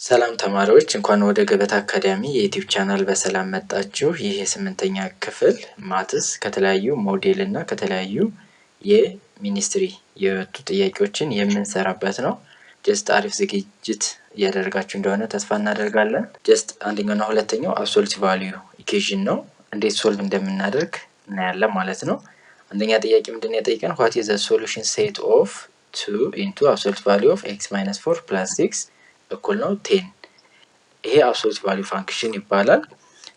ሰላም ተማሪዎች እንኳን ወደ ገበታ አካዳሚ የዩቲዩብ ቻናል በሰላም መጣችሁ። ይህ የስምንተኛ ክፍል ማትስ ከተለያዩ ሞዴል እና ከተለያዩ የሚኒስትሪ የወጡ ጥያቄዎችን የምንሰራበት ነው። ጀስት አሪፍ ዝግጅት እያደረጋችሁ እንደሆነ ተስፋ እናደርጋለን። ጀስት አንደኛውና ሁለተኛው አብሶሉት ቫልዩ ኢኩዌሽን ነው። እንዴት ሶልቭ እንደምናደርግ እናያለን ማለት ነው። አንደኛ ጥያቄ ምንድነው የጠየቀን? ዋት ኢዝ ዘ ሶሉሽን ሴት ኦፍ 2 ኢንቱ አብሶሉት ቫልዩ ኦፍ x - 4 + 6 እኩል ነው 10። ይሄ አብሶሉት ቫልዩ ፋንክሽን ይባላል።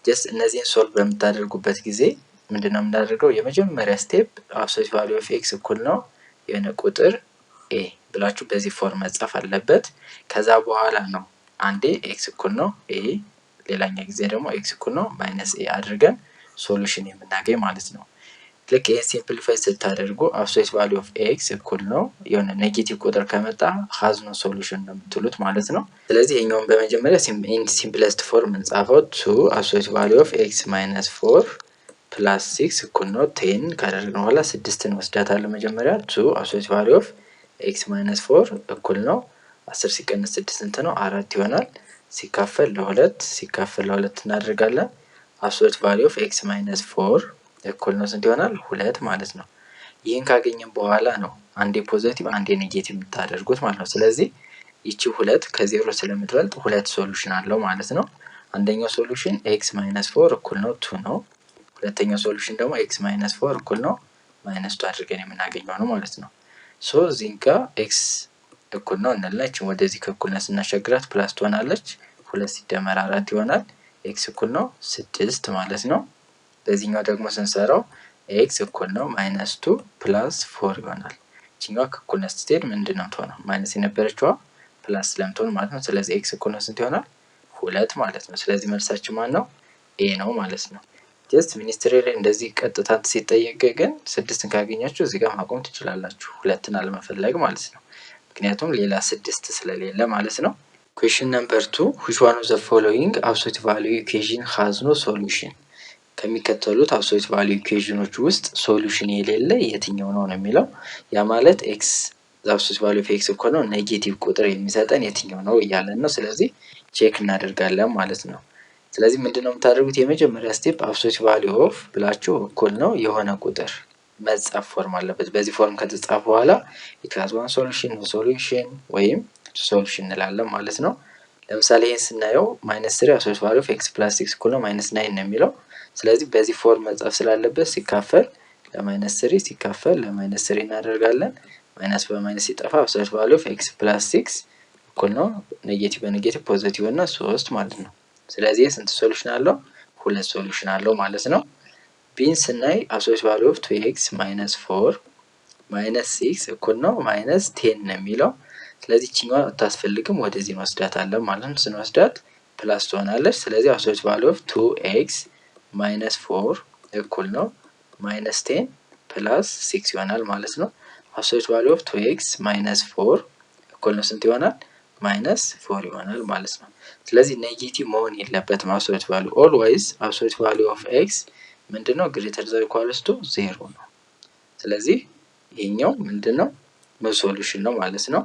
ጀስት እነዚህን ሶልቭ በምታደርጉበት ጊዜ ምንድነው የምናደርገው? የመጀመሪያ ስቴፕ አብሶሉት ቫልዩ ኦፍ x እኩል ነው የሆነ ቁጥር a ብላችሁ በዚህ ፎርም መጻፍ አለበት። ከዛ በኋላ ነው አንዴ x እኩል ነው a ሌላኛ ጊዜ ደግሞ x እኩል ነው -a አድርገን ሶሉሽን የምናገኝ ማለት ነው። ልክ ይሄን ሲምፕሊፋይ ስታደርጉ አብሶሉት ቫልዩ ኦፍ x እኩል ነው የሆነ ኔጌቲቭ ቁጥር ከመጣ ሃዝ ኖ ሶሉሽን ነው የምትሉት ማለት ነው። ስለዚህ ይሄኛውን በመጀመሪያ ሲምፕለስት ፎርም እንጻፈው 2 አብሶሉት ቫልዩ ኦፍ x - 4 + 6 እኩል ነው 10 ካደረግን በኋላ 6ን ወስዳታለሁ መጀመሪያ 2 አብሶሉት ቫልዩ ኦፍ x - 4 እኩል ነው 10 ሲቀነስ 6 ስንት ነው? 4 ይሆናል። ሲካፈል ለ2 እናደርጋለን። አብሶሉት ቫልዩ ኦፍ x - 4 እኩል ነው ስንት ይሆናል? 2 ማለት ነው። ይህን ካገኘን በኋላ ነው አንዴ ፖዚቲቭ አንዴ ኔጌቲቭ የምታደርጉት ማለት ነው። ስለዚህ ይቺ 2 ከዜሮ ስለምትበልጥ ሁለት ሶሉሽን አለው ማለት ነው። አንደኛው ሶሉሽን x - 4 እኩል ነው 2 ነው። ሁለተኛው ሶሉሽን ደግሞ x - 4 እኩል ነው -2 አድርገን የምናገኘው ነው ማለት ነው። ሶ እዚህ ጋር x እኩል ነው እንላለን። ወደዚህ ከእኩልነት ስናሸግራት ፕላስ ትሆናለች። 2 ሲደመር 4 ይሆናል። x እኩል ነው 6 ማለት ነው። በዚህኛው ደግሞ ስንሰራው x እኩል ነው -2 + 4 ይሆናል። እቺኛው ከእኩልነት ስትሄድ ምንድነው የምትሆነው? ማይነስ የነበረችዋ ፕላስ ስለምትሆን ማለት ነው። ስለዚህ x እኩል ነው ስንት ይሆናል? 2 ማለት ነው። ስለዚህ መልሳችን ማን ነው? a ነው ማለት ነው። ጀስት ሚኒስትሪ ላይ እንደዚህ ቀጥታ ሲጠየቅ ግን 6ን ካገኛችሁ እዚህ ጋር ማቆም ትችላላችሁ። 2ን አለመፈለግ ማለት ነው። ምክንያቱም ሌላ 6 ስለሌለ ማለት ነው። ኩዌስችን ነምበር 2 which one of the following absolute value equation has no solution? ከሚከተሉት አብሶሉት ቫልዩ ኢኩዌሽኖች ውስጥ ሶሉሽን የሌለ የትኛው ነው የሚለው። ያ ማለት ኤክስ አብሶሉት ቫልዩ ኦፍ ኤክስ እኩል ነው ኔጌቲቭ ቁጥር የሚሰጠን የትኛው ነው እያለን ነው። ስለዚህ ቼክ እናደርጋለን ማለት ነው። ስለዚህ ምንድነው የምታደርጉት? የመጀመሪያ ስቴፕ አብሶሉት ቫልዩ ኦፍ ብላችሁ እኩል ነው የሆነ ቁጥር መጻፍ ፎርም አለበት። በዚህ ፎርም ከተጻፈ በኋላ it has one solution no solution ወይም ሶሉሽን እንላለን ማለት ነው። ለምሳሌ ይሄን ስናየው -3 አብሶሉት ቫልዩ ኦፍ x + 6 እኩል ነው -9 ነው የሚለው። ስለዚህ በዚህ ፎርም መጻፍ ስላለበት ሲካፈል ለ-3 ሲካፈል ለ-3 እናደርጋለን። ማይነስ በማይነስ ሲጠፋ አብሶሉት ቫልዩ ኦፍ x + 6 እኩል ነው ኔጌቲቭ በኔጌቲቭ ፖዚቲቭ እና 3 ማለት ነው። ስለዚህ ስንት ሶሉሽን አለው? 2 ሶሉሽን አለው ማለት ነው። ቢን ስናይ አብሶሉት ቫልዩ ኦፍ 2x - 4 -6 እኩል ነው -10 ነው የሚለው። ስለዚህ እቺኛዋ አታስፈልግም ወደዚህ እንወስዳታለን ማለት ነው። ስንወስዳት ፕላስ ትሆናለች። ስለዚህ አብሶሉት ቫልዩ ኦፍ 2x - 4 እኩል ነው -10 + 6 ይሆናል ማለት ነው። አብሶሉት ቫልዩ ኦፍ 2x - 4 እኩል ነው ስንት ይሆናል? -4 ይሆናል ማለት ነው። ስለዚህ ኔጌቲቭ መሆን የለበትም አብሶሉት ቫልዩ። ኦልዌይስ አብሶሉት ቫልዩ ኦፍ x ምንድነው? ግሬተር ዛን ኢኳልስ ቱ 0 ነው። ስለዚህ ይሄኛው ምንድነው? ሶሉሽን ነው ማለት ነው።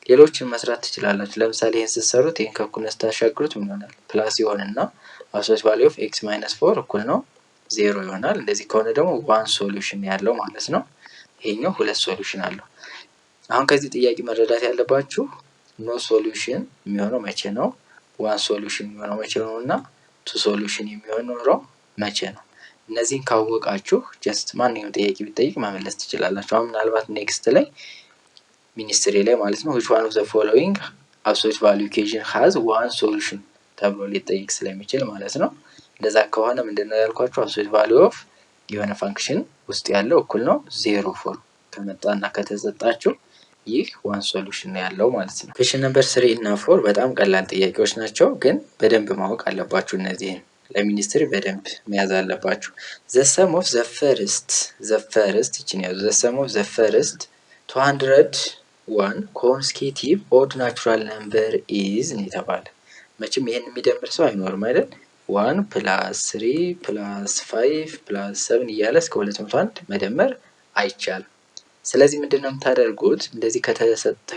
ሌሎችን መስራት ትችላላችሁ። ለምሳሌ ይሄን ስትሰሩት ይሄን ከእኩልነት ስታሻግሩት ምን ይሆናል? ፕላስ ይሆንና አብሶሉት ቫልዩ ኦፍ x - 4 እኩል ነው 0 ይሆናል። እንደዚህ ከሆነ ደግሞ ዋን ሶሉሽን ያለው ማለት ነው። ይሄኛው 2 ሶሉሽን አለው። አሁን ከዚህ ጥያቄ መረዳት ያለባችሁ ኖ ሶሉሽን የሚሆነው መቼ ነው? ዋን ሶሉሽን የሚሆነው መቼ ነው? እና ቱ ሶሉሽን የሚሆነው መቼ ነው? እነዚህን ካወቃችሁ ጀስት ማንኛውም ጥያቄ ቢጠይቅ መመለስ ትችላላችሁ። አሁን ምናልባት ኔክስት ላይ ሚኒስትሪ ላይ ማለት ነው which one of the following absolute value equation has one solution ተብሎ ሊጠይቅ ስለሚችል ማለት ነው። እንደዛ ከሆነ ምንድነው ያልኳችሁ? አብሶሉት ቫልዩ ኦፍ የሆነ ፋንክሽን ውስጥ ያለው እኩል ነው 0 ፎርም ከመጣና ከተሰጣችሁ ይህ ዋን ሶሉሽን ነው ያለው ማለት ነው። ኩዌስችን ነምበር 3 እና 4 በጣም ቀላል ጥያቄዎች ናቸው፣ ግን በደንብ ማወቅ አለባችሁ። እነዚህን ለሚኒስትሪ በደንብ መያዝ አለባችሁ። the sum of the first እቺን ያዙ። the sum of the first 201 consecutive odd natural number is ነው የተባለ። መቼም ይሄን የሚደምር ሰው አይኖርም አይደል? 1 + 3 + 5 + 7 እያለ እስከ 201 መደመር አይቻልም። ስለዚህ ምንድነው የምታደርጉት? እንደዚህ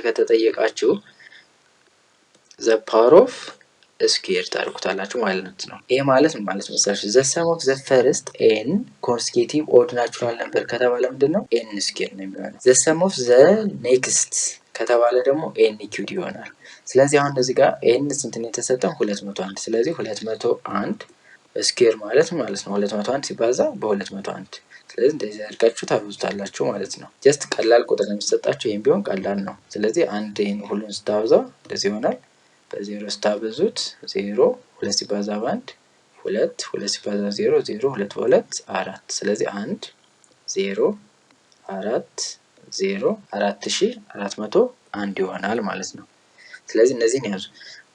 ከተጠየቃችሁ ዘ ፓወር ኦፍ ስኩዌር ታደርጉታላችሁ ማለት ነው። ይሄ ማለት ምን ማለት መሰላችሁ? ዘ ሰም ኦፍ ዘ ፈርስት ኤን ኮንስቲቲቭ ኦድ ናቹራል ነምበር ከተባለ ምንድን ነው? ኤን ስኩዌር ነው የሚሆነው። ዘ ሰም ኦፍ ዘ ኔክስት ከተባለ ደግሞ ኤን ኪዩድ ይሆናል። ስለዚህ አሁን እዚህ ጋር ኤን ስንት ነው የተሰጠን? 201። ስለዚህ 201 ስኩዌር ማለት ነው 201 ሲባዛ በ201። ስለዚህ እንደዚህ አድርጋችሁ ታብዙታላችሁ ማለት ነው። ጀስት ቀላል ቁጥር ነው የሚሰጣችሁ። ይህም ቢሆን ቀላል ነው። ስለዚህ አንድ ይህን ሁሉን ስታብዛው እንደዚህ ይሆናል። በዜሮ ስታበዙት 0፣ 2 ሲባዛ በ1 2፣ 2 ሲባዛ 0 0፣ 2 በ2 4። ስለዚህ 1 0 4 0 4401 ይሆናል ማለት ነው። ስለዚህ እነዚህን ያዙ።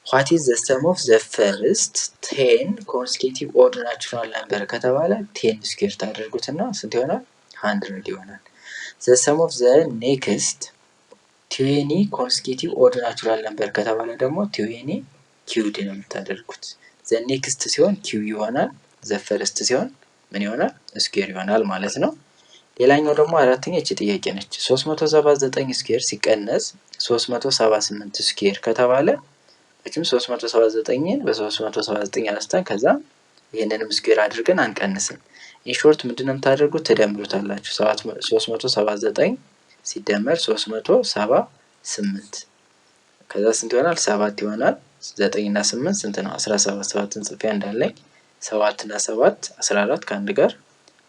ዋት ኢዝ ዘ ሰም ኦፍ ዘ ፈርስት 10 ኮንሲኪዩቲቭ ኦድ ናቹራል ነምበር ከተባለ 10 ስኩዌር ታደርጉትና ስንት ይሆናል? 100 ይሆናል። ዘ ሰም ኦፍ ዘ ኔክስት 20 ኮንሲኪዩቲቭ ኦድ ናቹራል ነምበር ከተባለ ደግሞ 20 ኪዩድ ነው የምታደርጉት። ዘ ኔክስት ሲሆን ኪው ይሆናል። ዘ ፈርስት ሲሆን ምን ይሆናል? ስኩዌር ይሆናል ማለት ነው። ሌላኛው ደግሞ አራተኛ እቺ ጥያቄ ነች። 379 ስኩዌር ሲቀነስ 378 ስኩዌር ከተባለ እቺም 379ን በ379 አነስተን ከዛ ይሄንንም ስኩዌር አድርገን አንቀንስም። ኢንሾርት ምንድነው የምታደርጉት? ትደምሩታላችሁ። 379 ሲደመር 378 ከዛ ስንት ይሆናል? 7 ይሆናል። 9 እና 8 ስንት ነው? 17። 7ን ጽፌ እንዳለኝ 7 እና 7 14 ከአንድ ጋር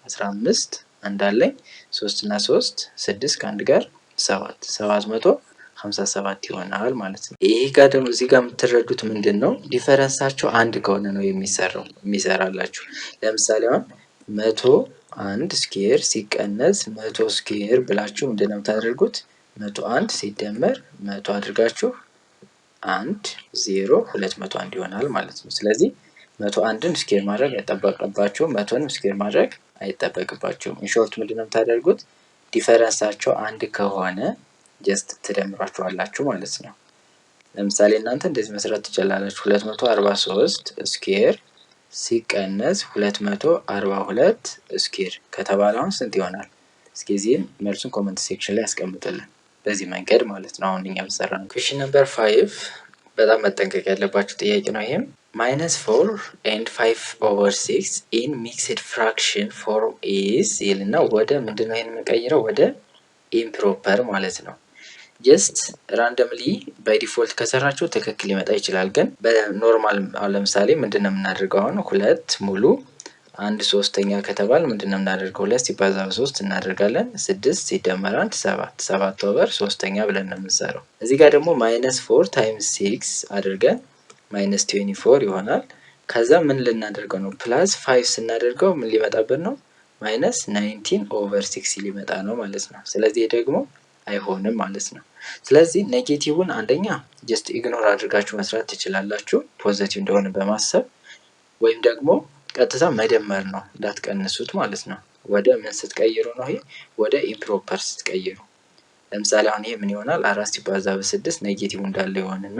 15 እንዳለኝ 3 እና 3 6 ከአንድ ጋር 7 757 ይሆናል ማለት ነው። ይሄ ጋር ደግሞ እዚህ ጋር የምትረዱት ምንድን ነው? ዲፈረንሳቸው አንድ ከሆነ ነው የሚሰራላችሁ። ለምሳሌ አሁን 101 ስኩዌር ሲቀነስ 100 ስኩዌር ብላችሁ ምንድነው የምታደርጉት? 101 ሲደመር 100 አድርጋችሁ 1 0 201 ይሆናል ማለት ነው። ስለዚህ 101ን ስኩዌር ማድረግ አይጠበቅባችሁም፣ 100ንም ስኩዌር ማድረግ አይጠበቅባችሁም። ኢንሾርት ምንድነው የምታደርጉት? ዲፈረንሳቸው አንድ ከሆነ ጀስት ትደምሯቸዋላችሁ ማለት ነው። ለምሳሌ እናንተ እንደዚህ መስራት ትችላላችሁ። 243 ስኩዌር ሲቀነስ 242 ስኩዌር ከተባለ አሁን ስንት ይሆናል? እስኪ እዚህን መልሱን ኮመንት ሴክሽን ላይ ያስቀምጡልን። በዚህ መንገድ ማለት ነው አሁን እኛ በሰራ ነው። ኩዌስችን ነምበር 5 በጣም መጠንቀቅ ያለባችሁ ጥያቄ ነው። ይሄም -4 and 5/6 in mixed fraction form is ይልና ወደ ምንድነው ይሄን የምንቀይረው? ወደ ኢምፕሮፐር ማለት ነው። ጀስት ራንደምሊ ባይ ዲፎልት ከሰራችሁ ትክክል ሊመጣ ይችላል። ግን በኖርማል አሁን ለምሳሌ ምንድነው የምናደርገው? አሁን 2 ሙሉ 1/3 ከተባል ምንድነው የምናደርገው? 2 ሲባዛ በ3 እናደርጋለን። 6 ሲደመር 1 7 7/3 ብለን ነው የምንሰራው። እዚህ ጋር ደግሞ -4 ታይምስ 6 አድርገን -24 ይሆናል። ከዛ ምን ልናደርገው ነው? +5 ስናደርገው ምን ሊመጣብን ነው? -19/6 ሊመጣ ነው ማለት ነው። ስለዚህ ደግሞ አይሆንም ማለት ነው። ስለዚህ ኔጌቲቭን አንደኛ ጀስት ኢግኖር አድርጋችሁ መስራት ትችላላችሁ ፖዚቲቭ እንደሆነ በማሰብ ወይም ደግሞ ቀጥታ መደመር ነው እንዳትቀንሱት ማለት ነው። ወደ ምን ስትቀይሩ ነው? ይሄ ወደ ኢምፕሮፐር ስትቀይሩ። ለምሳሌ አሁን ይሄ ምን ይሆናል? 4 ሲባዛ በ6 ኔጌቲቭ እንዳለ ይሆንና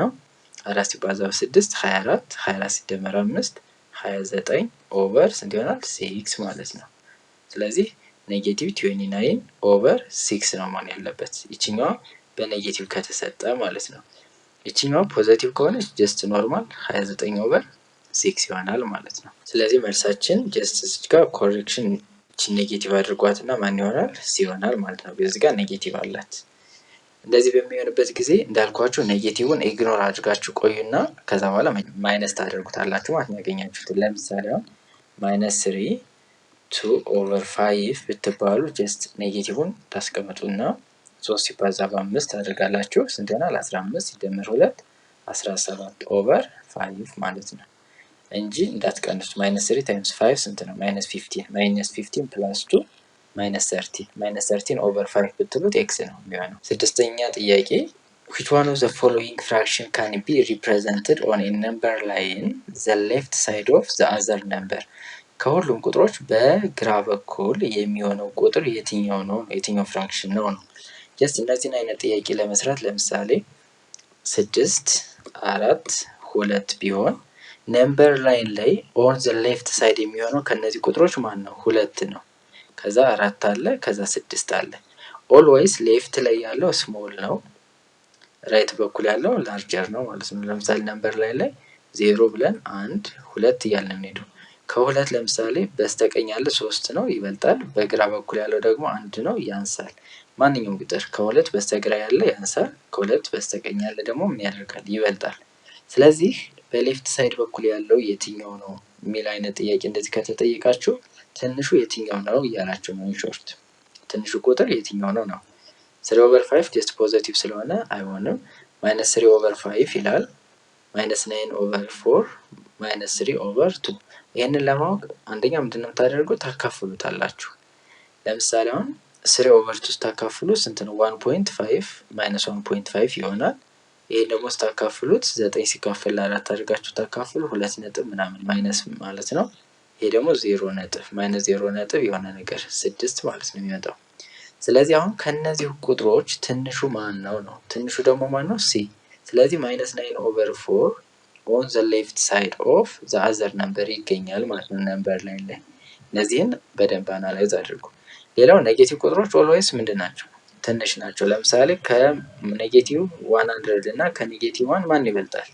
4 ሲባዛ በ6 24 24 ሲደመር 5 29 ኦቨር ስንት ይሆናል? 6 ማለት ነው። ስለዚህ ኔጌቲቭ 29/6 ነው ማለት ያለበት። ይችኛዋ በኔጌቲቭ ከተሰጠ ማለት ነው። ይችኛዋ ፖዚቲቭ ከሆነች ጀስት ኖርማል 29/6 ይሆናል ማለት ነው። ስለዚህ መልሳችን ጀስት እዚህ ጋር ኮሬክሽን እቺ ኔጌቲቭ አድርጓትና ማን ይሆናል? ሲ ይሆናል ማለት ነው። በዚህ ጋር ኔጌቲቭ አላት። እንደዚህ በሚሆንበት ጊዜ እንዳልኳችሁ ኔጌቲቭን ኢግኖር አድርጋችሁ ቆዩና ከዛ በኋላ ማይነስ ታደርጉታላችሁ ማለት ነው ያገኛችሁት። ለምሳሌ አሁን -3 2/5 ብትባሉ ጀስት ኔጌቲቭን ታስቀምጡና 3 ሲባዛ በ5 ታደርጋላችሁ። ስንት ይሆናል? 15 ሲደመር 2 17/5 ማለት ነው እንጂ እንዳትቀንሱት። -3 ታይምስ 5 ስንት ነው? -15 -15 + 2 -13 -13/5 ብትሉት ኤክስ ነው የሚሆነው። ስድስተኛ ጥያቄ which one of the following fraction can be represented on a number line the left side of the other number? ከሁሉም ቁጥሮች በግራ በኩል የሚሆነው ቁጥር የትኛው ነው? የትኛው ፍራክሽን ነው? ጀስት እነዚህን አይነት ጥያቄ ለመስራት ለምሳሌ 6 4 2 ቢሆን ነምበር ላይን ላይ ኦን ዘ ሌፍት ሳይድ የሚሆነው ከነዚህ ቁጥሮች ማን ነው? 2 ነው። ከዛ 4 አለ፣ ከዛ 6 አለ። ኦልዌይስ ሌፍት ላይ ያለው ስሞል ነው፣ ራይት በኩል ያለው ላርጀር ነው ማለት ነው። ለምሳሌ ነምበር ላይ 0 ብለን 1 2 እያልን እንሄዱ። ከሁለት ለምሳሌ በስተቀኝ ያለ 3 ነው ይበልጣል፣ በግራ በኩል ያለው ደግሞ 1 ነው ያንሳል። ማንኛውም ቁጥር ከሁለት በስተግራ ያለ ያንሳል፣ ከሁለት በስተቀኝ ያለ ደግሞ ምን ያደርጋል? ይበልጣል። ስለዚህ በሌፍት ሳይድ በኩል ያለው የትኛው ነው የሚል አይነት ጥያቄ እንደዚህ ከተጠየቃችሁ ትንሹ የትኛው ነው እያላችሁ ነው። ኢንሾርት ትንሹ ቁጥር የትኛው ነው ነው። 3/5 ጀስት ፖዘቲቭ ስለሆነ አይሆንም። -3/5 ይላል። -9/4 -3/2 ይህንን ለማወቅ አንደኛ ምንድን ነው የምታደርጉት? ታካፍሉታላችሁ። ለምሳሌ አሁን 3/2 ስታካፍሉ ስንት ነው? 1.5 -1.5 ይሆናል። ይሄ ደግሞ ስታካፍሉት 9 ሲካፈል ለ4 አድርጋችሁ ታካፍሉ 2 ነጥብ ምናምን ማይነስ ማለት ነው። ይሄ ደግሞ 0 ነጥብ -0 ነጥብ የሆነ ነገር 6 ማለት ነው የሚመጣው። ስለዚህ አሁን ከነዚህ ቁጥሮች ትንሹ ማን ነው ነው? ትንሹ ደግሞ ማን ነው? ሲ። ስለዚህ -9/4 ኦን ዘ ሌፍት ሳይድ ኦፍ ዘ አዘር ነምበር ይገኛል ማለት ነው ነምበር ላይ። እነዚህን በደንብ አናላይዝ አድርጉ። ሌላው ኔጌቲቭ ቁጥሮች ኦልዌይስ ምንድን ናቸው? ትንሽ ናቸው። ለምሳሌ ከኔጌቲቭ 100 እና ከኔጌቲቭ 1 ማን ይበልጣል?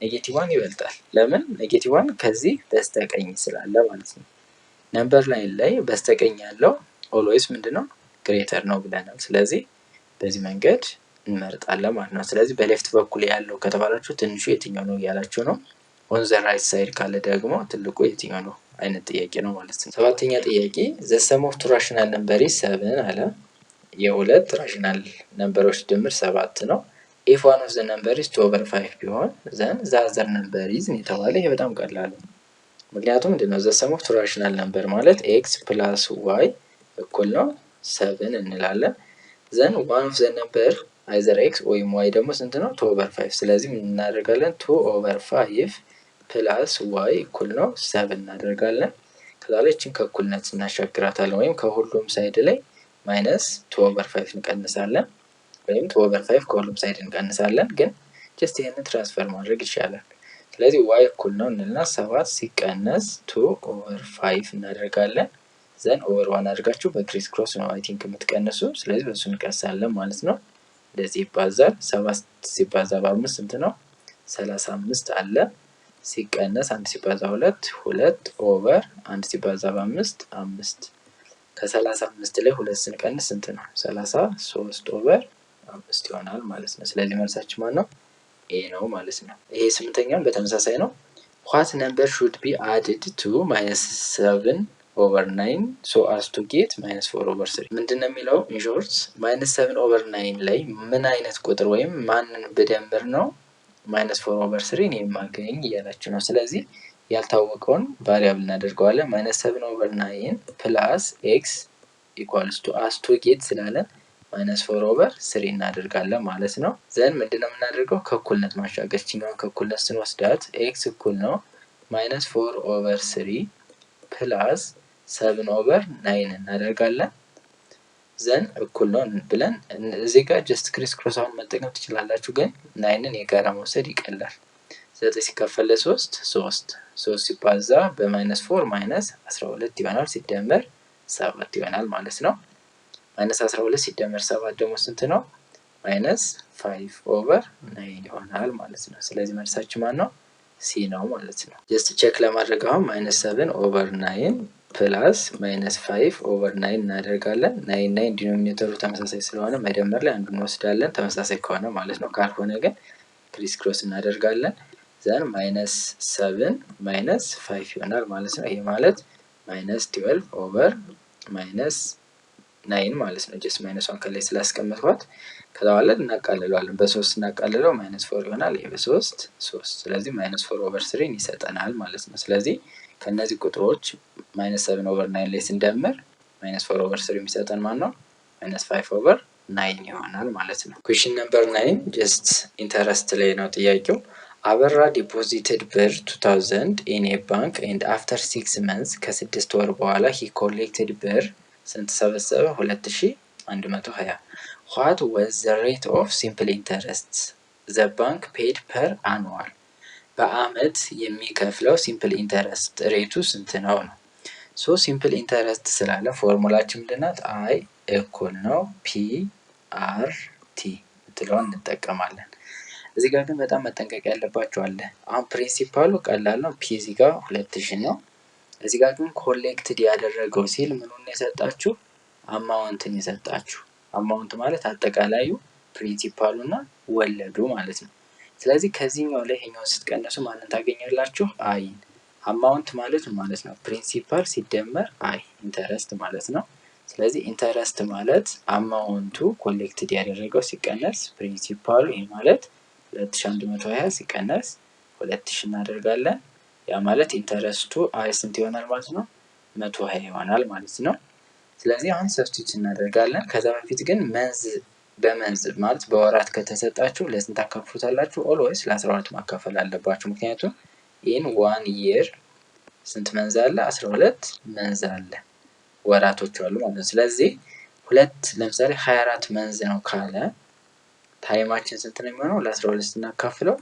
ኔጌቲቭ 1 ይበልጣል። ለምን? ኔጌቲቭ 1 ከዚህ በስተቀኝ ስላለ ማለት ነው። ነምበር ላይ በስተቀኝ ያለው ኦልዌይስ ምንድነው? ግሬተር ነው ብለናል። ስለዚህ በዚህ መንገድ እንመርጣለን ማለት ነው። ስለዚህ በሌፍት በኩል ያለው ከተባላችሁ ትንሹ የትኛው ነው እያላችሁ ነው። ኦን ዘ ራይት ሳይድ ካለ ደግሞ ትልቁ የትኛው ነው አይነት ጥያቄ ነው ማለት ነው። ሰባተኛ ጥያቄ ዘ ሰም ኦፍ ቱ ራሽናል ነምበር ኢዝ 7 አለ። የሁለት ራሽናል ነምበሮች ድምር 7 ነው። ኢፍ ዋን ኦፍ ዘ ነምበር ኢዝ 2/5 ቢሆን ዘን ዘ አዘር ነምበር ኢዝ የተባለ ይሄ በጣም ቀላል ነው። ምክንያቱም ምንድነው ዘ ሰም ኦፍ ቱ ራሽናል ነምበር ማለት ኤክስ ፕላስ ዋይ እኩል ነው 7 እንላለን። ዘን ዋን ኦፍ ዘ ነምበር አይዘር ኤክስ ወይም ዋይ ደግሞ ስንት ነው? 2/5። ስለዚህ ምን እናደርጋለን? 2/5 ፕላስ ዋይ እኩል ነው 7 እናደርጋለን። ከዛ ላይ እችን ከእኩልነት እናሻግራታለን ወይም ከሁሉም ሳይድ ላይ -2/5 እንቀንሳለን ወይም 2/5 ከሁሉም ሳይድ እንቀንሳለን። ግን ጀስት ይሄንን ትራንስፈር ማድረግ ይቻላል። ስለዚህ ዋይ እኩል ነው እንልና 7 ሲቀነስ 2/5 እናደርጋለን። ዘን ኦቨር 1 አድርጋችሁ በክሪስ ክሮስ ነው አይ ቲንክ የምትቀንሱ። ስለዚህ በሱ እንቀንሳለን ማለት ነው። እንደዚህ ይባዛል። 7 ሲባዛ በ5 ስንት ነው? 35 አለ። ሲቀነስ 1 ሲባዛ 2 2 ኦቨር 1 ሲባዛ በ5 5 ከ35 ላይ 2 ስንቀንስ ስንት ነው? 33 ኦቨር 5 ይሆናል ማለት ነው። ስለዚህ መልሳችን ማን ነው? ኤ ነው ማለት ነው። ይሄ ስምንተኛውን በተመሳሳይ ነው። what number should be added to -7/9 so as to get -4/3 ምንድነው የሚለው? in short -7/9 ላይ ምን አይነት ቁጥር ወይም ማንን ብደምር ነው -4/3 የማገኝ እያላችሁ ነው። ስለዚህ ያልታወቀውን ቫሪያብል እናደርገዋለን። -7/9 ፕላስ ኤክስ ኢኳልስ ቱ as to get ስላለን -4/3 እናደርጋለን ማለት ነው። ዘን ምንድነው የምናደርገው? ከእኩልነት ማሻገር። ይችኛውን ከእኩልነት ስንወስዳት ኤክስ እኩል ነው -4/3 ፕላስ 7/9 እናደርጋለን። ዘን እኩል ነው ብለን እዚህ ጋር ጀስት ክሪስ ክሮስ አሁን መጠቀም ትችላላችሁ፣ ግን 9ን የጋራ መውሰድ ይቀላል። 9 ሲካፈል ለ3 3 3 ሲባዛ በ-4 -12 ይሆናል። ሲደመር 7 ይሆናል ማለት ነው። -12 ሲደመር 7 ደግሞ ስንት ነው? -5/9 ይሆናል ማለት ነው። ስለዚህ መልሳችን ማን ነው? ሲ ነው ማለት ነው። ጀስት ቼክ ለማድረግ አሁን -7/9 ፕላስ -5/9 እናደርጋለን። 9 ዲኖሚኔተሩ ተመሳሳይ ስለሆነ መደመር ላይ አንዱን እንወስዳለን፣ ተመሳሳይ ከሆነ ማለት ነው። ካልሆነ ግን ክሪስ ክሮስ እናደርጋለን። ዘን -7 -5 ይሆናል ማለት ነው። ይሄ ማለት -12/-9 ማለት ነው። ጀስት -1 ከላይ ስላስቀመጥኳት ከዛ በኋላ እናቃልለዋለን። በ3 እናቃልለው -4 ይሆናል። ይሄ በ3 3 ስለዚህ -4/3 ይሰጠናል ማለት ነው። ስለዚህ ከነዚህ ቁጥሮች -7/9 ላይ ስንደምር -4/3 የሚሰጠን ማን ነው? -5/9 ይሆናል ማለት ነው። ኩዌስችን ነምበር 9 ጀስት ኢንተረስት ላይ ነው ጥያቄው። አበራ ዲፖዚትድ ብር 2000 ኢን ኤ ባንክ ኤንድ አፍተር 6 months ከ6 ወር በኋላ ሂ ኮሌክትድ ብር ስንት ሰበሰበ? 2120 what was the rate of simple interest the bank paid per annual በአመት የሚከፍለው ሲምፕል ኢንተረስት ሬቱ ስንት ነው ነው። ሶ ሲምፕል ኢንተረስት ስላለ ፎርሙላችን ምንድናት? አይ እኩል ነው ፒ አር ቲ የምትለውን እንጠቀማለን። እዚህ ጋር ግን በጣም መጠንቀቅ ያለባችሁ አለ። አሁን ፕሪንሲፓሉ ቀላል ነው፣ ፒ እዚህ ጋር 2000 ነው። እዚህ ጋር ግን ኮሌክትድ ያደረገው ሲል ምኑን የሰጣችሁ? አማውንትን የሰጣችሁ። አማውንት ማለት አጠቃላዩ ፕሪንሲፓሉ እና ወለዱ ማለት ነው። ስለዚህ ከዚህኛው ላይ ይሄኛውን ስትቀነሱ ማንን ታገኛላችሁ? አይን። አማውንት ማለት ነው? ፕሪንሲፓል ሲደመር አይ ኢንተረስት ማለት ነው። ስለዚህ ኢንተረስት ማለት አማውንቱ ኮሌክትድ ያደረገው ሲቀነስ ፕሪንሲፓሉ፣ ይህ ማለት 2120 ሲቀነስ 2000 እናደርጋለን። ያ ማለት ኢንተረስቱ አይ ስንት ይሆናል ማለት ነው? 120 ይሆናል ማለት ነው። ስለዚህ አሁን ሰብስቲቱት እናደርጋለን። ከዛ በፊት ግን መንዝ በመንዝ ማለት በወራት ከተሰጣችሁ ለስንት ታካፍሉታላችሁ? ኦልዌይስ ለ12 ማካፈል አለባችሁ። ምክንያቱም ኢን 1 ይር ስንት መንዝ አለ? 12 መንዝ አለ፣ ወራቶች አሉ ማለት ነው። ስለዚህ ለምሳሌ 24 መንዝ ነው ካለ ታይማችን ስንት ነው የሚሆነው? ለ12 ስናካፍለው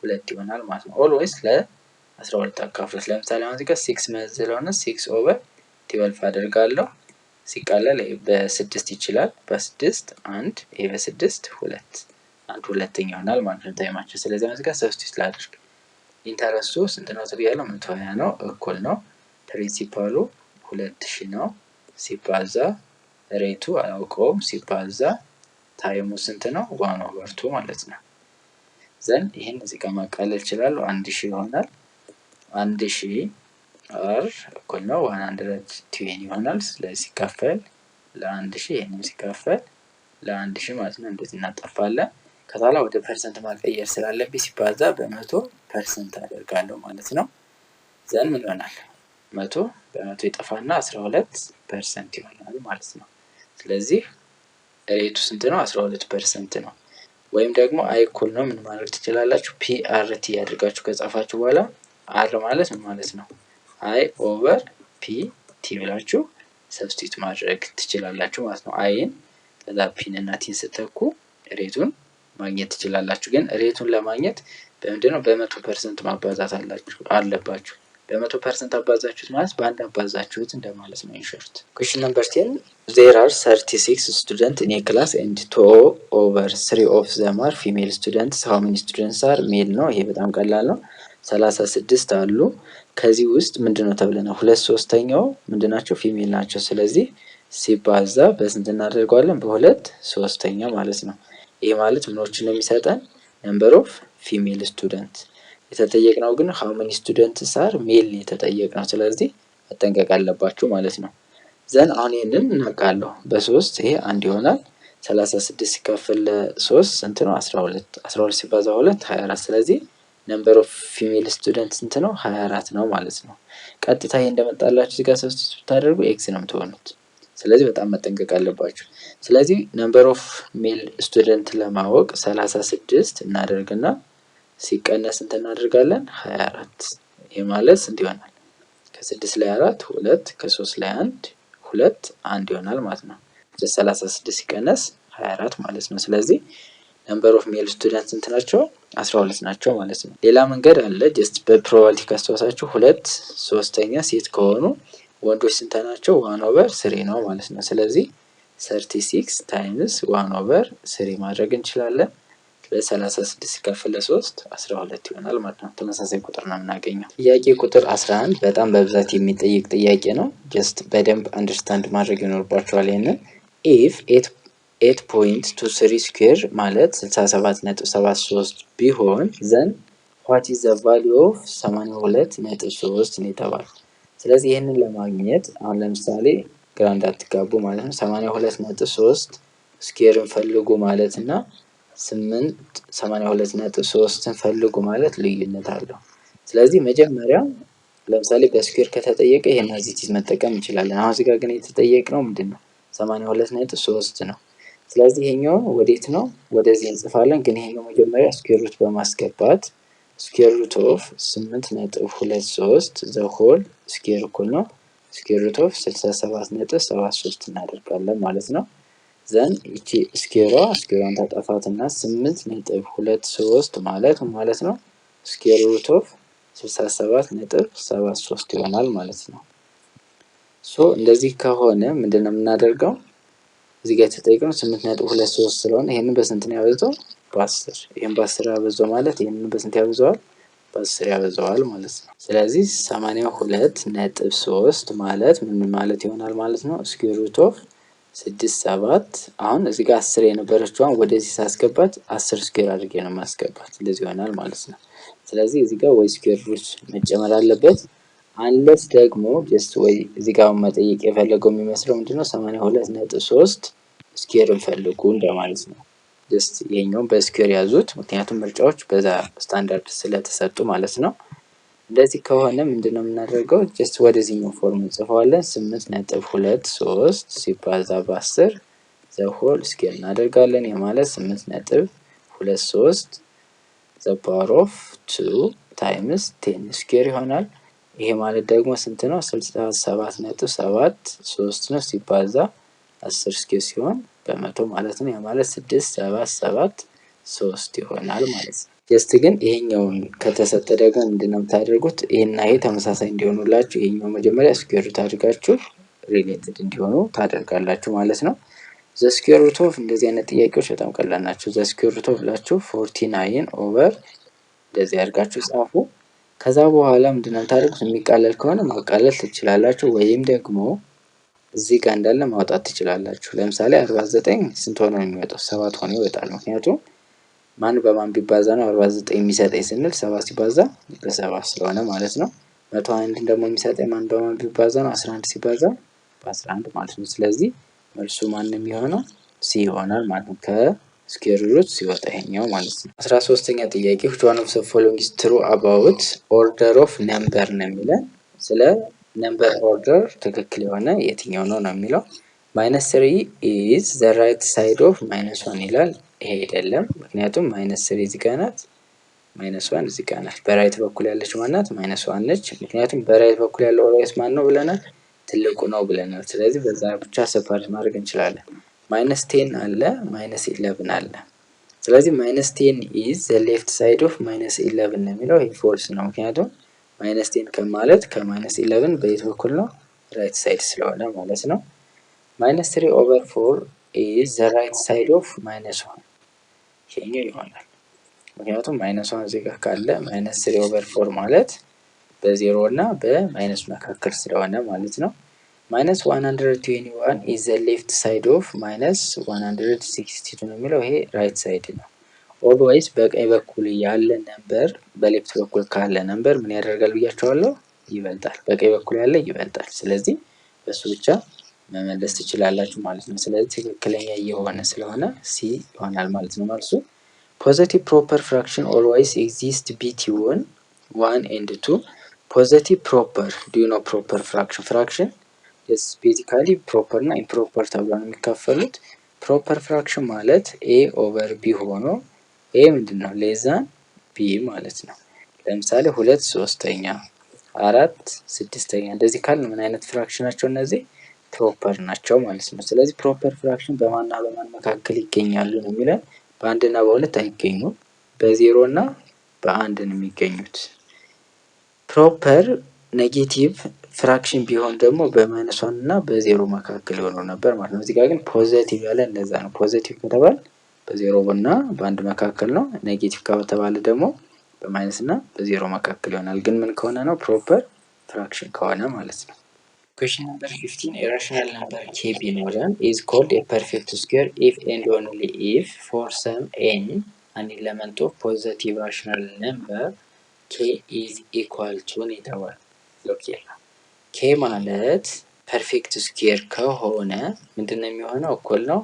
2 ይሆናል ማለት ነው። ኦልዌይስ ለ12 አካፍሉት። ለምሳሌ አሁን እዚህ ጋር 6 መንዝ ስለሆነ 6/12 አደርጋለሁ። ሲቃለል በ6 ይችላል። በ6 1 ይሄ በ6 2 1 ሁለተኛ ይሆናል ማለት ነው ታይማችን። ስለዚህ አሁን እዚህ ጋር ሰብስቲቱት ላድርግ። ኢንተረስቱ ስንት ነው ተብያለሁ? 120 ነው። እኩል ነው ፕሪንሲፓሉ 2000 ነው ሲባዛ ሬቱ አያውቀውም ሲባዛ ታይሙ ስንት ነው? 1/2 ማለት ነው። ዘንድ ይህን እዚህ ጋር ማቃለል ይችላል። 1000 ይሆናል። 1000 አር እኩል ነው 120 ይሆናል። ስለዚህ ሲካፈል ለ1000 ይሄንም ሲካፈል ለ1000 ማለት ነው። እንደዚህ እናጠፋለን። ከዛላ ወደ ፐርሰንት ማቀየር ስላለብኝ ሲባዛ በ100% አደርጋለሁ ማለት ነው። ዘን ምን ይሆናል? 100 በ100 ይጠፋና 12% ይሆናል ማለት ነው። ስለዚህ ሬቱ ስንት ነው? 12% ነው። ወይም ደግሞ አይ እኩል ነው ምን ማድረግ ትችላላችሁ? ፒአርቲ ያድርጋችሁ ከጻፋችሁ በኋላ አር ማለት ምን ማለት ነው? አይ ኦቨር ፒ ቲ ብላችሁ ሰብስቲቱት ማድረግ ትችላላችሁ ማለት ነው። አይን ለዛ ፒን እና ቲን ስተኩ ሬቱን ማግኘት ትችላላችሁ። ግን ሬቱን ለማግኘት በምንድነው? በ100% ማባዛት አለባችሁ። በ100% አባዛችሁት ማለት በአንድ አባዛችሁት እንደማለት ነው። ኢንሾርት ኩዌስችን ነምበር 10 there are 36 students in a class and 2/3 of them are female students. how many students are male ነው? ይሄ በጣም ቀላል ነው። 36 አሉ። ከዚህ ውስጥ ምንድነው ተብለናል? 2/3 ምንድናቸው? ፊሜል ናቸው። ስለዚህ ሲባዛ በስንት እናደርገዋለን? በ2/3 ማለት ነው። ይሄ ማለት ምኖችን ነው የሚሰጠን? ነምበር ኦፍ ፊሜል ስቱደንት። የተጠየቅነው ግን ሃው መኒ ስቱደንትስ አር ሜል የተጠየቅነው። ስለዚህ መጠንቀቅ አለባችሁ ማለት ነው። ዘን አሁን ይሄንን እናውቃለሁ። በ3 ይሄ 1 ይሆናል። 36 ሲካፈል ለ3 ስንት ነው? 12 12 ሲባዛ 2 24። ስለዚህ ነምበር ኦፍ ፊሜል ስቱደንት ስንት ነው? 24 ነው ማለት ነው። ቀጥታ ይሄ እንደመጣላችሁ እዚህ ጋር ሰብስቲቱት ብታደርጉ ኤክስ ነው የምትሆኑት። ስለዚህ በጣም መጠንቀቅ አለባችሁ። ስለዚህ ነምበር ኦፍ ሜል ስቱደንት ለማወቅ 36 እናደርግና ሲቀነስ ስንት እናደርጋለን? 24። ይሄ ማለት ስንት ይሆናል? ከ6 ላይ 4 2 ከ3 ላይ 1 2 1 ይሆናል ማለት ነው። 36 ሲቀነስ 24 ማለት ነው። ስለዚህ ነምበር ኦፍ ሜል ስቱደንት ስንት ናቸው? 12 ናቸው ማለት ነው። ሌላ መንገድ አለ። ጀስት በፕሮባቢሊቲ ካስተዋሳችሁ 2/3 ሴት ከሆኑ ወንዶች ስንት ናቸው? 1/3 ነው ማለት ነው። ስለዚህ 36 ታይምስ 1/3 ማድረግ እንችላለን። ለ36 ሲካፈል ለ3 12 ይሆናል ማለት ነው። ተመሳሳይ ቁጥር ነው የምናገኘው። ጥያቄ ቁጥር 11 በጣም በብዛት የሚጠይቅ ጥያቄ ነው። ጀስት በደንብ አንደርስታንድ ማድረግ ይኖርባችኋል። ይሄንን ኢፍ 8.23 ስኩዌር ማለት 67.73 ቢሆን ዘን ዋት ኢዝ ዘ ቫልዩ ኦፍ 82.3 ነው የተባለው። ስለዚህ ይህንን ለማግኘት አሁን ለምሳሌ ግራ እንዳትጋቡ ማለት ነው 82.3 ስኩዌርን ፈልጉ ማለት እና 82.3ን ፈልጉ ማለት ልዩነት አለው። ስለዚህ መጀመሪያ ለምሳሌ በስኩዌር ከተጠየቀ ይሄን አዚቲዝ መጠቀም እንችላለን። አሁን እዚህ ጋር ግን የተጠየቅነው ምንድነው? 82.3 ነው። ስለዚህ ይሄኛው ወዴት ነው? ወደዚህ እንጽፋለን። ግን ይሄኛው መጀመሪያ ስኩዌር ሩት በማስገባት ስኩዌር ሩት ኦፍ 8.23 ዘ ሆል ስኩዌር እኩል ነው ስኩዌር ሩት ኦፍ 67.73 እናደርጋለን ማለት ነው። ዘን እቺ ስኩዌሯን ታጠፋትና 8.23 ማለት ነው ስኩዌር ሩት ኦፍ 67.73 ይሆናል ማለት ነው። ሶ እንደዚህ ከሆነ ምንድነው የምናደርገው? እዚህ ጋር የተጠየቀው 8.23 ስለሆነ ይሄንን በስንት ነው ያበዛው? በ10። ይሄን በ10 ያበዛው ማለት ይሄንን በስንት ያበዛዋል? በ10 ያበዛዋል ማለት ነው። ስለዚህ 82.3 ማለት ምን ማለት ይሆናል ማለት ነው? ስኩዌር ሩት ኦፍ 6 7 አሁን እዚህ ጋር 10 የነበረችዋን ወደዚህ ሳስገባት 10 ስኩዌር አድርጌ ነው ማስገባት። እንደዚህ ይሆናል ማለት ነው። ስለዚህ እዚህ ጋር ወይ ስኩዌር ሩት መጨመር አለበት አንለስ ደግሞ ጀስት ወይ እዚህ ጋር መጠየቅ የፈለገው የሚመስለው ምንድነው 82.3 ስኩዌርን ፈልጉ እንደማለት ነው። ጀስት ይሄኛውን በስኩዌር ያዙት፣ ምክንያቱም ምርጫዎች በዛ ስታንዳርድ ስለተሰጡ ማለት ነው። እንደዚህ ከሆነ ምንድነው የምናደርገው? ጀስት ወደዚህኛው ፎርም እንጽፈዋለን። 8.23 ሲባዛ በ10 ዘ ሆል ስኩዌር እናደርጋለን። የማለት 8.23 ዘ ፓወር ኦፍ 2 ታይምስ 10 ስኩዌር ይሆናል። ይሄ ማለት ደግሞ ስንት ነው? 67.73 ነው ሲባዛ 10 ስኩዌር ሲሆን በመቶ ማለት ነው። ያ ማለት 6773 ይሆናል ማለት ነው። ጀስት ግን ይሄኛውን ከተሰጠ ደግሞ ምንድነው የምታደርጉት? ይሄና ይሄ ተመሳሳይ እንዲሆኑላችሁ ይሄኛው መጀመሪያ ስኩዌር ሩት አድርጋችሁ ሪሌትድ እንዲሆኑ ታደርጋላችሁ ማለት ነው። ዘ ስኩዌር ሩት ኦፍ እንደዚህ አይነት ጥያቄዎች በጣም ቀላል ናቸው። ዘ ስኩዌር ሩት ኦፍ ብላችሁ 49 ኦቨር እንደዚህ አድርጋችሁ ጻፉ። ከዛ በኋላ ምንድነው የምታደርጉት? የሚቃለል ከሆነ ማቃለል ትችላላችሁ፣ ወይም ደግሞ እዚህ ጋር እንዳለ ማውጣት ትችላላችሁ። ለምሳሌ 49 ስንት ሆኖ ነው የሚወጣው? 7 ሆኖ ይወጣል። ምክንያቱም ማን በማን ቢባዛ ነው 49 የሚሰጠኝ ስንል 7 ሲባዛ በ7 ስለሆነ ማለት ነው። 101 ደግሞ የሚሰጠኝ ማን በማን ቢባዛ ነው? 11 ሲባዛ በ11 ማለት ነው። ስለዚህ መልሱ ማን የሚሆነው? ሲ ይሆናል ማለት ነው። ከስኩዌር ሩት ሲወጣ ይሄኛው ማለት ነው። 13ኛ ጥያቄ which one of the following is true about order of number ነው የሚለን። ስለ ነምበር ኦርደር ትክክል የሆነ የትኛው ነው ነው የሚለው። -3 is the right side of -1 ይላል። ይሄ አይደለም፣ ምክንያቱም -3 እዚህ ጋር ናት፣ -1 እዚህ ጋር ናት። በራይት በኩል ያለች ማናት? -1 ነች። ምክንያቱም በራይት በኩል ያለው ኦልዌይስ ማን ነው ብለናል? ትልቁ ነው ብለናል። ስለዚህ በዛ ብቻ ሰፓሬት ማድረግ እንችላለን። -10 አለ፣ -11 አለ። ስለዚህ -10 is the left side of -11 ነው የሚለው። ይሄ ፎልስ ነው፣ ምክንያቱም -10 ከማለት ከ-11 በየት በኩል ነው? ራይት ሳይድ ስለሆነ ማለት ነው። -3 over 4 is the right side of -1 ይሄኛው ይሆናል። ምክንያቱም -1 እዚህ ጋር ካለ -3 over 4 ማለት በ0 እና በማይነስ መካከል ስለሆነ ማለት ነው። -121 is the left side of -162 ነው የሚለው። ይሄ ራይት ሳይድ ነው። ኦልዌይስ በቀኝ በኩል ያለ ነምበር በሌፍት በኩል ካለ ነምበር ምን ያደርጋል ብያቸዋለሁ? ይበልጣል። በቀኝ በኩል ያለ ይበልጣል። ስለዚህ በሱ ብቻ መመለስ ትችላላችሁ ማለት ነው። ስለዚህ ትክክለኛ የሆነ ስለሆነ ሲ ይሆናል ማለት ነው መልሱ። ፖዚቲቭ ፕሮፐር ፍራክሽን ኦልዌይስ ኤግዚስት ቢትዊን 1 and 2። ፖዚቲቭ ፕሮፐር ዱ ዩ ኖ ፕሮፐር ፍራክሽን ቤዚካሊ ፕሮፐር እና ኢምፕሮፐር ተብሎ ነው የሚካፈሉት። ፕሮፐር ፍራክሽን ማለት ኤ ኦቨር ቢ ሆኖ ኤ ምንድን ነው? ሌዛን ቢ ማለት ነው። ለምሳሌ 2/3 4/6 እንደዚህ ካለ ምን አይነት ፍራክሽን ናቸው? እነዚህ ፕሮፐር ናቸው ማለት ነው። ስለዚህ ፕሮፐር ፍራክሽን በማንና በማን መካከል ይገኛሉ ነው የሚለን። በ1 እና በ2 አይገኙም፣ በ0 እና በ1 ነው የሚገኙት። ፕሮፐር ኔጌቲቭ ፍራክሽን ቢሆን ደግሞ በ-1 እና በ0 መካከል ይሆኑ ነበር ማለት ነው። እዚህ ጋር ግን ፖዚቲቭ ያለ እንደዛ ነው። ፖዚቲቭ ከተባለ በ0 እና በ1 መካከል ነው። ኔጌቲቭ ከተባለ ደግሞ በማይነስ እና በ0 መካከል ይሆናል። ግን ምን ከሆነ ነው? ፕሮፐር ፍራክሽን ከሆነ ማለት ነው። Question number 15. A rational number k ቢኖረን is called a perfect square if and only if for some n an element of positive rational number k is equal to የተባለ ሎክ k ማለት ፐርፌክት ስኩዌር ከሆነ ምንድነው የሚሆነው? እኩል ነው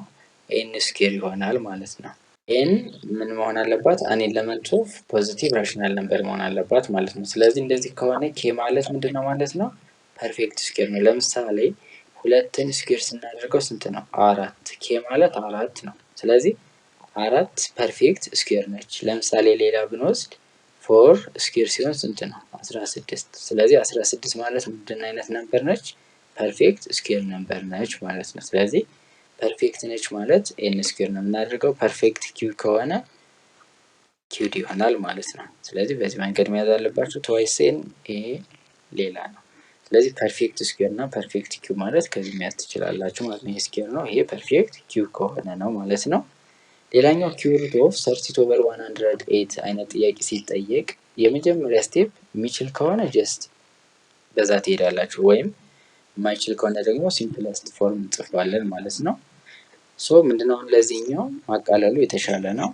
ኤን ስኩዌር ይሆናል ማለት ነው። ኤን ምን መሆን አለባት? አን ኤለመንት ኦፍ ፖዚቲቭ ራሽናል ነምበር መሆን አለባት ማለት ነው። ስለዚህ እንደዚህ ከሆነ ኬ ማለት ምንድነው ማለት ነው? ፐርፌክት ስኩዌር ነው። ለምሳሌ 2ን ስኩዌር ስናደርገው ስንት ነው? 4። ኬ ማለት 4 ነው። ስለዚህ 4 ፐርፌክት ስኩዌር ነች። ለምሳሌ ሌላ ብንወስድ 4 ስኩዌር ሲሆን ስንት ነው? 16። ስለዚህ 16 ማለት ምንድን አይነት ነምበር ነች? ፐርፌክት ስኩዌር ነምበር ነች ማለት ነው። ስለዚህ ፐርፌክት ነች ማለት ኤን ስኩዌር ነው የምናደርገው። ፐርፌክት ኪው ከሆነ ኪውድ ይሆናል ማለት ነው። ስለዚህ በዚህ መንገድ መያዝ አለባችሁ። ትዋይስ ኤን ኤ ሌላ ነው። ስለዚህ ፐርፌክት ስኩዌር እና ፐርፌክት ኪዩብ ማለት ከዚህ መያዝ ትችላላችሁ ማለት ነው። ይሄ ስኩዌር ነው፣ ይሄ ፐርፌክት ኪዩብ ከሆነ ነው ማለት ነው። ሌላኛው ኪዩብ ሩት ኦፍ 32/108 አይነት ጥያቄ ሲጠየቅ የመጀመሪያ ስቴፕ የሚችል ከሆነ ጀስት በዛ ትሄዳላችሁ፣ ወይም የማይችል ከሆነ ደግሞ ሲምፕለስት ፎርም እንጽፋለን ማለት ነው። ሶ ምንድነው ለዚህኛው ማቃለሉ የተሻለ ነው።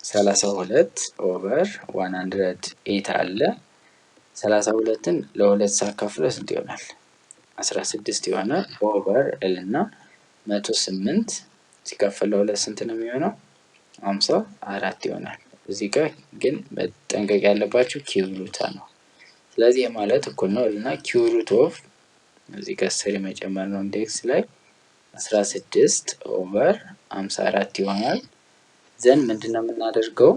32/108 አለ። 32ን ለ2 ሳካፍለው ስንት ይሆናል? 16 ይሆናል። ኦቨር እና 108 ሲካፈል ለ2 ስንት ነው የሚሆነው? 54 ይሆናል። እዚህ ጋር ግን መጠንቀቅ ያለባችሁ ኪዩብ ሩት ነው። ስለዚህ ማለት እኩል ነው እና ኪዩብ ሩት ኦፍ እዚህ ጋር 3 መጨመር ነው ኢንዴክስ ላይ 16 ኦቨር 54 ይሆናል። ዘን ምንድነው የምናደርገው?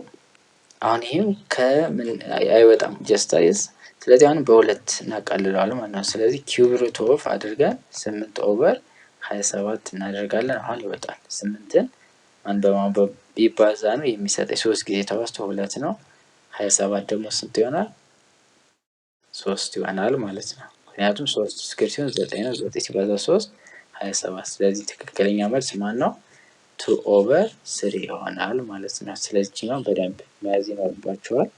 አሁን ይሄም ከምን አይወጣም ጀስታይዝ። ስለዚህ አሁን በሁለት እናቃልለዋለን ማለት ነው። ስለዚህ ኪዩብ ሩት ኦፍ አድርገን 8 ኦቨር 27 እናደርጋለን። አሁን ይወጣል። 8ን ማን በማንበብ ቢባዛ ነው የሚሰጠኝ 3 ጊዜ ተባዝቶ 2 ነው። 27 ደግሞ ስንት ይሆናል? 3 ይሆናል ማለት ነው። ምክንያቱም 3 ስኩዌር ሲሆን 9 ነው። 9 ሲባዛ 3 27። ስለዚህ ትክክለኛ መልስ ማን ነው? 2 ኦቨር 3 ይሆናል ማለት ነው። ስለዚህ ነው በደንብ መያዝ ይኖርባችኋል።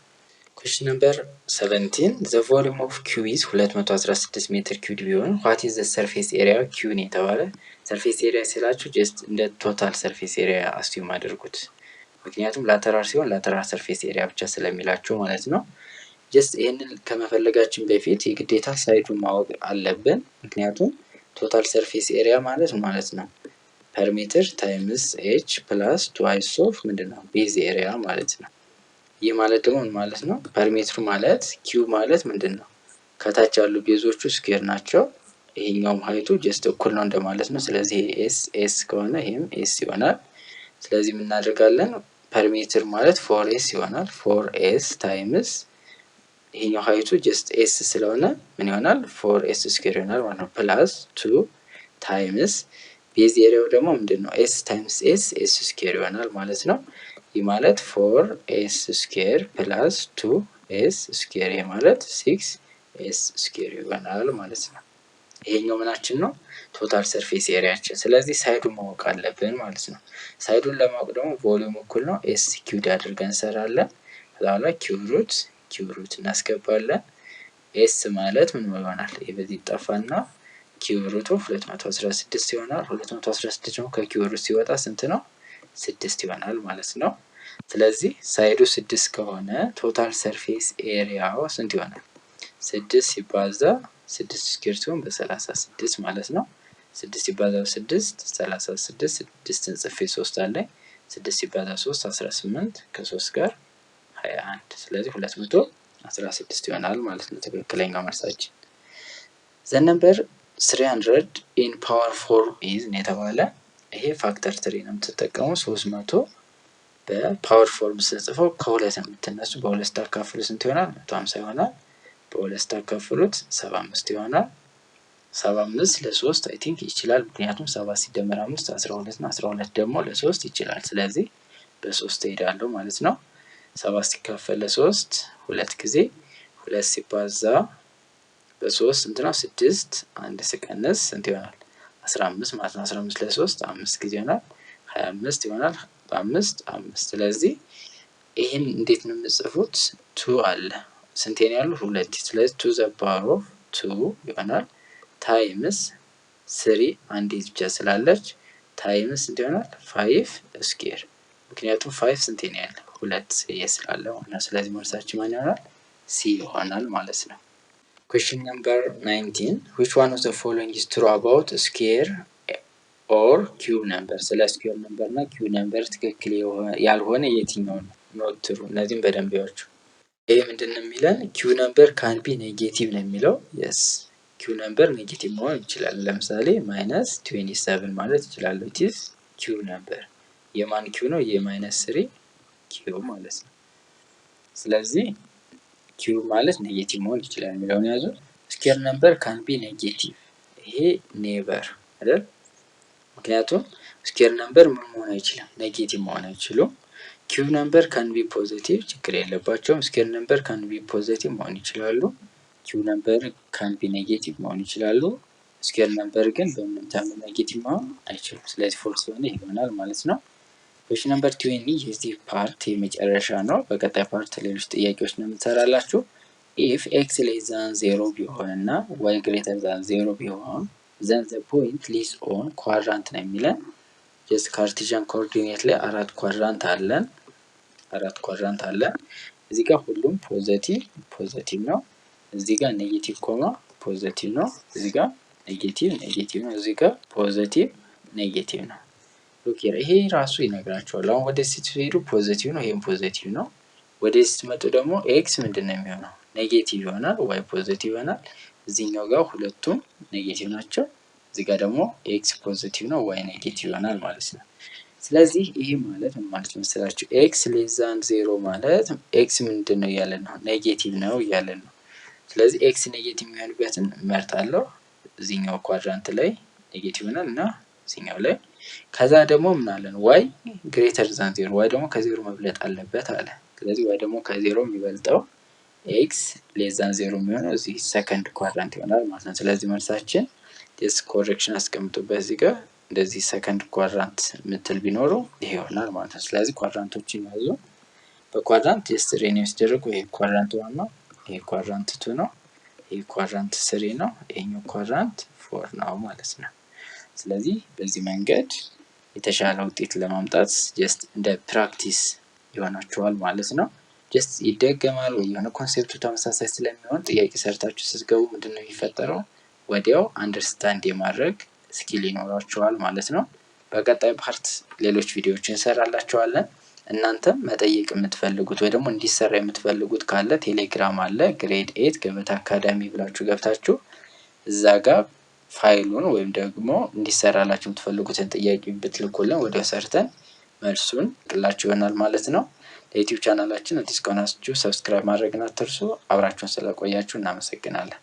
ኩዌስችን ነምበር 17 ዘ ቮሊዩም ኦፍ ኪዩብ ኢዝ 216 ሜትር ኪዩብ ቢሆን ዋት ኢዝ ዘ ሰርፌስ ኤሪያ ኪዩብ ነው የተባለ። ሰርፌስ ኤሪያ ሲላችሁ ጀስት እንደ ቶታል ሰርፌስ ኤሪያ አስዩም አድርጉት። ምክንያቱም ላተራል ሲሆን ላተራል ሰርፌስ ኤሪያ ብቻ ስለሚላችሁ ማለት ነው። ጀስት ይህንን ከመፈለጋችን በፊት የግዴታ ሳይዱን ማወቅ አለብን። ምክንያቱም ቶታል ሰርፌስ ኤሪያ ማለት ነው ፐርሜትር ታይምስ ኤች ፕላስ ትዋይስ ኦፍ ምንድነው ቤዝ ኤሪያ ማለት ነው። ይህ ማለት ደግሞ ምን ማለት ነው? ፐርሜትሩ ማለት ኪዩብ ማለት ምንድነው ከታች ያሉ ቤዞቹ ስኩዌር ናቸው። ይሄኛውም ሀይቱ ጀስት እኩል ነው እንደማለት ነው። ስለዚህ ኤስ ከሆነ ይሄም ኤስ ይሆናል። ስለዚህ ምን እናደርጋለን? ፐርሜትር ማለት 4s ይሆናል። 4s ታይምስ ይሄኛው ሀይቱ ጀስት ኤስ ስለሆነ ምን ይሆናል? 4s ስኩዌር ይሆናል ማለት ነው። ፕላስ 2 ታይምስ ቤዝ ኤሪያው ደግሞ ምንድነው? ኤስ ታይምስ ኤስ ስኩዌር ይሆናል ማለት ነው። ይህ ማለት 4s ስኩዌር ፕላስ 2s ስኩዌር ማለት 6s ስኩዌር ይሆናል ማለት ነው። ይሄኛው ምናችን ነው? ቶታል ሰርፌስ ኤሪያችን። ስለዚህ ሳይዱን ማወቅ አለብን ማለት ነው። ሳይዱን ለማወቅ ደግሞ ቮሊዩም እኩል ነው ኤስ ኪዩድ አድርገን እንሰራለን። ከዛ ኪዩብ ሩት እናስገባለን። ኤስ ማለት ምን ይሆናል? በዚህ ጠፋና ኪዩብ ሩት ኦፍ 216 ይሆናል። 216 ደግሞ ከኪዩብ ሩት ሲወጣ ስንት ነው? 6 ይሆናል ማለት ነው። ስለዚህ ሳይዱ 6 ከሆነ ቶታል ሰርፌስ ኤሪያው ስንት ይሆናል? 6 ሲባዛ 6 ስኩዌር ሲሆን በ36 ማለት ነው። 6 ሲባዛ 6 36 6ን ጽፌ 3 አለኝ። 6 ሲባዛ 3 18 ከ3 ጋር 21 ስለዚህ 216 ይሆናል ማለት ነው ትክክለኛው መልሳችን። ዘ ነምበር 300 ኢን ፓወር 4 ኢዝ ነው የተባለ። ይሄ ፋክተር 3 ነው የምትጠቀመው። 300 በፓወር ፎርም ስጽፈው ከሁለት ነው የምትነሱ። በሁለት ታካፍሉ ስንት ይሆናል? 150 ይሆናል። በሁለት ታካፍሉት 75 ይሆናል። 75 ለ3 አይ ቲንክ ይችላል። ምክንያቱም 7 ሲደመር 5 12 ነው። 12 ደግሞ ለ3 ይችላል። ስለዚህ በ3 እሄዳለሁ ማለት ነው። 7 ሲካፈል ለ3 2 ጊዜ 2 ሲባዛ በ3 ስንት ነው? 6 አንድ ሲቀነስ ስንት ይሆናል? 15 ማለት ነው። 15 ለ3 5 ጊዜ ይሆናል 25 ይሆናል። በ5 5 ስለዚህ ይሄን እንዴት ነው የምጽፉት? 2 አለ ስንት ነው ያለው? 2 ስለዚህ 2 ዘ ፓወር ኦፍ 2 ይሆናል ታይምስ 3 አንድ ብቻ ስላለች ታይምስ ስንት ይሆናል? 5 ስኩዌር ምክንያቱም 5 ስንት ነው ያለው? 2 ስላለ ማለት ነው። ስለዚህ መልሳችን ማን ይሆናል? ሲ ይሆናል ማለት ነው። Question number 19 which one of the following is true about square or cube number? ስለ square number እና cube number ትክክል ያልሆነ የትኛው ነው? not true። እነዚህም በደንብ ያችሁ። ይሄ ምንድነው የሚለን? cube number can be negative ነው የሚለው። yes cube number ኔጌቲቭ መሆን ይችላል። ለምሳሌ -27 ማለት ይችላል። it is cube number የማን ኪው ነው? የ-3 ኪው ማለት ነው። ስለዚህ ኪው ማለት ኔጌቲቭ መሆን ይችላል የሚለውን ያዙ። ስኩዌር ነምበር ካን ቢ ኔጌቲቭ ይሄ ኔቨር አይደል? ምክንያቱም ስኩዌር ነምበር ምን መሆን አይችልም? ኔጌቲቭ መሆን አይችሉም። ኪዩብ ነምበር ካን ቢ ፖዚቲቭ ችግር የለባቸውም። ስኩዌር ነምበር ካን ቢ ፖዚቲቭ መሆን ይችላሉ። ኪው ነምበር ካን ቢ ኔጌቲቭ መሆን ይችላሉ። ስኩዌር ነምበር ግን በምንም ታምር ኔጌቲቭ መሆን አይችሉም። ስለዚህ ፎልስ የሆነ ይሆናል ማለት ነው። ኩዌስችን ነምበር 20 የዚህ ፓርት የመጨረሻ ነው። በቀጣይ ፓርት ሌሎች ጥያቄዎች ነው የምንሰራላችሁ። ኢፍ ኤክስ ሌስ ዛን 0 ቢሆን እና ዋይ ግሬተር ዛን 0 ቢሆን ዘን ዘ ፖይንት ሊስ ኦን ኳድራንት ነው የሚለን። ጀስት ካርቴዥያን ኮኦርዲኔት ላይ አራት ኳድራንት አለን። እዚህ ጋር ሁሉም ፖዚቲቭ ነው። እዚህ ጋር ኔጌቲቭ ኮማ ፖዚቲቭ ነው። እዚህ ጋር ኔጌቲቭ ነው። እዚህ ጋር ፖዚቲቭ ኔጌቲቭ ነው። ሉክ ሂር ይሄ ራሱ ይነግራቸዋል። አሁን ወደ ስትሄዱ ፖዚቲቭ ነው፣ ይሄም ፖዚቲቭ ነው። ወደ ስትመጡ ደግሞ ኤክስ ምንድነው የሚሆነው? ኔጌቲቭ ይሆናል፣ ዋይ ፖዚቲቭ ይሆናል። እዚህኛው ጋር ሁለቱም ኔጌቲቭ ናቸው። እዚህ ጋር ደግሞ ኤክስ ፖዚቲቭ ነው፣ ዋይ ኔጌቲቭ ይሆናል ማለት ነው። ስለዚህ ይሄ ማለት ምን ማለት መሰላችሁ? ኤክስ ሌስ ዛን 0 ማለት ኤክስ ምንድነው እያለን ነው? ኔጌቲቭ ነው እያለን ነው። ስለዚህ ኤክስ ኔጌቲቭ የሚሆንበትን እመርጣለሁ። እዚህኛው ኳድራንት ላይ ኔጌቲቭ ይሆናል እና እዚህኛው ላይ ከዛ ደግሞ ምን አለን? ዋይ ግሬተር ዛን 0 ዋይ ደግሞ ከዜሮ መብለጥ አለበት አለ። ስለዚህ ዋይ ደግሞ ከዜሮ የሚበልጠው ኤክስ ሌስ ዛን 0 የሚሆነው እዚህ ሰከንድ ኳድራንት ይሆናል ማለት ነው። ስለዚህ መልሳችን ዲስ ኮሬክሽን አስቀምጡበት። እዚህ ጋር እንደዚህ ሰከንድ ኳድራንት ምትል ቢኖረው ይሄ ይሆናል ማለት ነው። ስለዚህ ኳድራንቶችን ያዙ። በኳድራንት ጀስት ሬኒውስ ደረጉ። ይሄ ኳድራንት 1 ነው፣ ይሄ ኳድራንት 2 ነው፣ ይሄ ኳድራንት 3 ነው፣ ይሄኛው ኳድራንት 4 ነው ማለት ነው። ስለዚህ በዚህ መንገድ የተሻለ ውጤት ለማምጣት ጀስት እንደ ፕራክቲስ ይሆናችኋል ማለት ነው። ጀስት ይደገማል ወይ የሆነ ኮንሴፕቱ ተመሳሳይ ስለሚሆን ጥያቄ ሰርታችሁ ስትገቡ ምንድነው የሚፈጠረው? ወዲያው አንደርስታንድ የማድረግ ስኪል ይኖራችኋል ማለት ነው። በቀጣይ ፓርት ሌሎች ቪዲዮዎችን እንሰራላችኋለን። እናንተም መጠየቅ የምትፈልጉት ወይ ደግሞ እንዲሰራ የምትፈልጉት ካለ ቴሌግራም አለ፣ ግሬድ 8 ገበታ አካዳሚ ብላችሁ ገብታችሁ እዛ ጋር ፋይሉን ወይም ደግሞ እንዲሰራላችሁ የምትፈልጉትን ጥያቄ ብትልኩልን ወዲያው ሰርተን መልሱን ቅላችሁ ይሆናል ማለት ነው። ለዩቲዩብ ቻናላችን አዲስ ከሆናችሁ ሰብስክራይብ ማድረግን አትርሱ። አብራችሁን ስለቆያችሁ እናመሰግናለን።